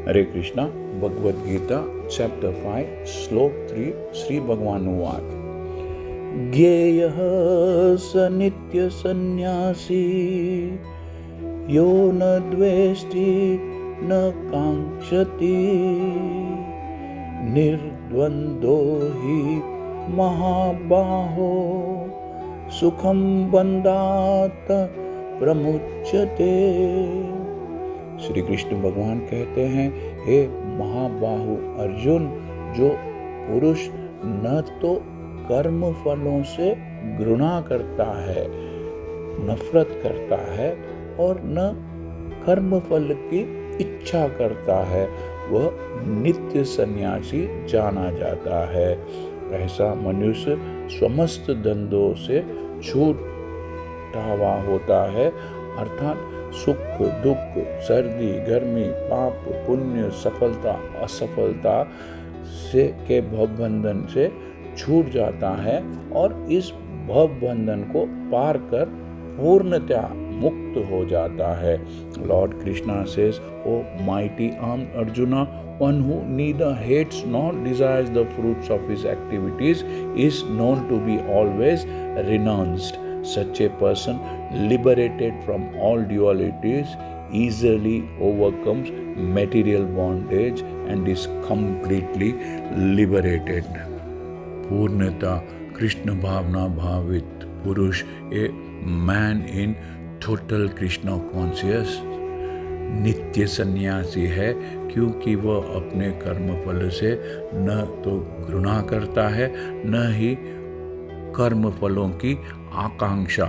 हरे Krishna. Bhagavad Gita chapter 5 श्लोक 3 श्री भगवानुवाच ज्ञेयः स नित्य सन्न्यासी यो न द्वेष्टि न कांक्षति निर्द्वन्द्वो हि महाबाहो सुखं बन्धात् प्रमुच्यते। श्री कृष्ण भगवान कहते हैं, हे महाबाहु अर्जुन, जो पुरुष न तो कर्म फलों से घृणा करता है, नफरत करता है और न कर्म फल की इच्छा करता है, वह नित्य सन्यासी जाना जाता है। ऐसा मनुष्य समस्त द्वंद्वों से छूटा हुआ होता है, अर्थात सुख दुख, सर्दी गर्मी, पाप पुण्य, सफलता असफलता से के भवबंधन से छूट जाता है और इस भवबंधन को पार कर पूर्णतया मुक्त हो जाता है। Lord Krishna says, O mighty armed Arjuna, one who neither hates nor desires the fruits of his activities is known to be always renounced. Such a person, liberated from all dualities, easily overcomes material bondage and is completely liberated. पूर्णता कृष्ण भावना भावित पुरुष, a man in total Krishna conscious, नित्य सन्यासी है, क्योंकि वह अपने कर्मफल से न तो घृणा करता है, न ही कर्मफलों की आकांक्षा,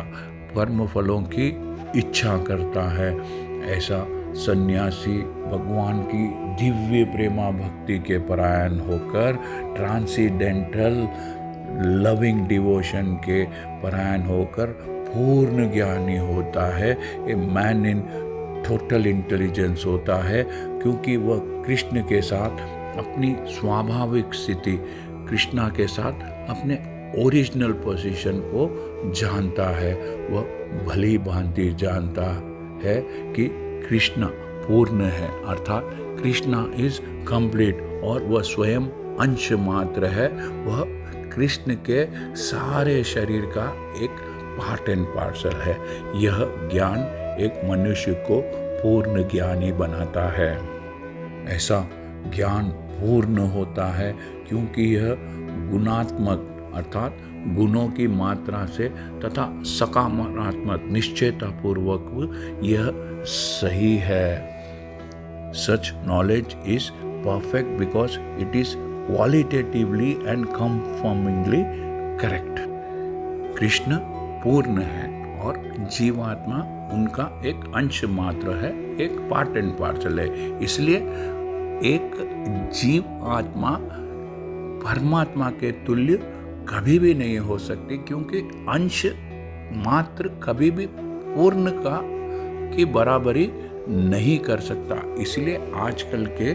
कर्मफलों की इच्छा करता है। ऐसा सन्यासी भगवान की दिव्य प्रेमा भक्ति के परायण होकर, ट्रांसेंडेंटल लविंग डिवोशन के परायण होकर पूर्ण ज्ञानी होता है। A man in total intelligence होता है, क्योंकि वह कृष्ण के साथ अपनी स्वाभाविक स्थिति, कृष्णा के साथ अपने ओरिजिनल पोजीशन को जानता है। वह भली भांति जानता है कि कृष्णा पूर्ण है, अर्थात कृष्णा इज कंप्लीट, और वह स्वयं अंश मात्र है। वह कृष्ण के सारे शरीर का एक पार्ट एंड पार्सल है। यह ज्ञान एक मनुष्य को पूर्ण ज्ञानी बनाता है। ऐसा ज्ञान पूर्ण होता है क्योंकि यह गुणात्मक, अर्थात गुणों की मात्रा से तथा सकारात्मक निश्चयता पूर्वक यह सही है। Such knowledge is perfect because it is qualitatively and confirmingly correct. Krishna पूर्ण है और जीवात्मा उनका एक अंश मात्र है, एक पार्ट एंड पार्सल है। इसलिए एक जीव आत्मा परमात्मा के तुल्य कभी भी नहीं हो सकती, क्योंकि अंश मात्र कभी भी पूर्ण की बराबरी नहीं कर सकता। इसलिए आजकल के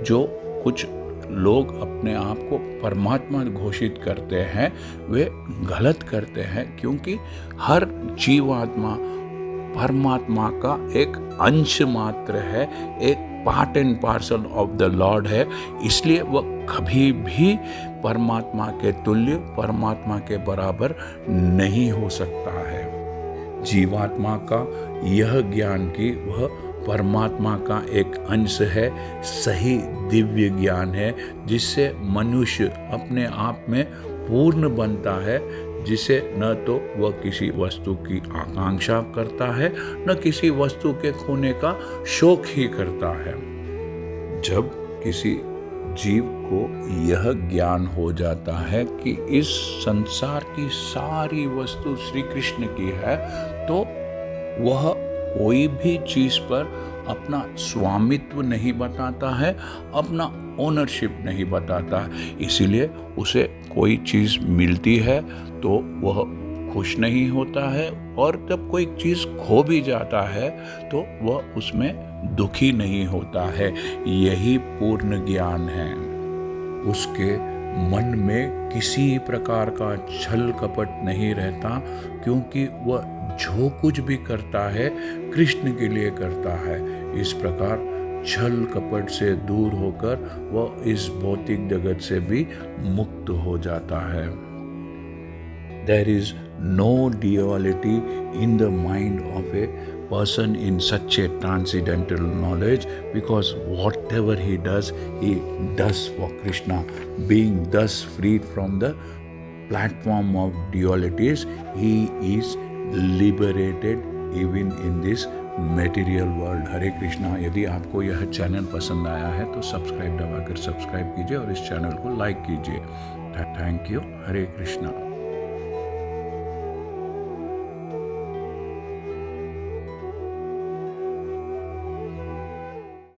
जो कुछ लोग अपने आप को परमात्मा घोषित करते हैं, वे गलत करते हैं, क्योंकि हर जीवात्मा परमात्मा का एक अंश मात्र है, एक part and parcel of the Lord है। इसलिए वह कभी भी परमात्मा के तुल्य, परमात्मा के बराबर नहीं हो सकता है। जीवात्मा का यह ज्ञान कि वह परमात्मा का एक अंश है, सही दिव्य ज्ञान है, जिससे मनुष्य अपने आप में पूर्ण बनता है, जिसे न तो वह किसी वस्तु की आकांक्षा करता है, न किसी वस्तु के खोने का शौक ही करता है। जब किसी जीव को यह ज्ञान हो जाता है कि इस संसार की सारी वस्तु श्री कृष्ण की है, तो वह कोई भी चीज पर अपना स्वामित्व नहीं बताता है, अपना ओनरशिप नहीं बताता। इसीलिए उसे कोई चीज मिलती है तो वह खुश नहीं होता है, और जब कोई चीज खो भी जाता है तो वह उसमें दुखी नहीं होता है। यही पूर्ण ज्ञान है। उसके मन में किसी प्रकार का छल कपट नहीं रहता, क्योंकि वह जो कुछ भी करता है कृष्ण के लिए करता है। इस प्रकार छल कपट से दूर होकर वह इस भौतिक जगत से भी मुक्त हो जाता है। There is no duality in the mind of a person in such a transcendental knowledge, because whatever he does for Krishna. Being thus freed from the platform of dualities, he is liberated even in this material world. Hare Krishna. यदि आपको यह channel पसंद आया है तो subscribe दबाकर subscribe कीजिए और इस चैनल को लाइक कीजिए। Thank you. हरे कृष्णा।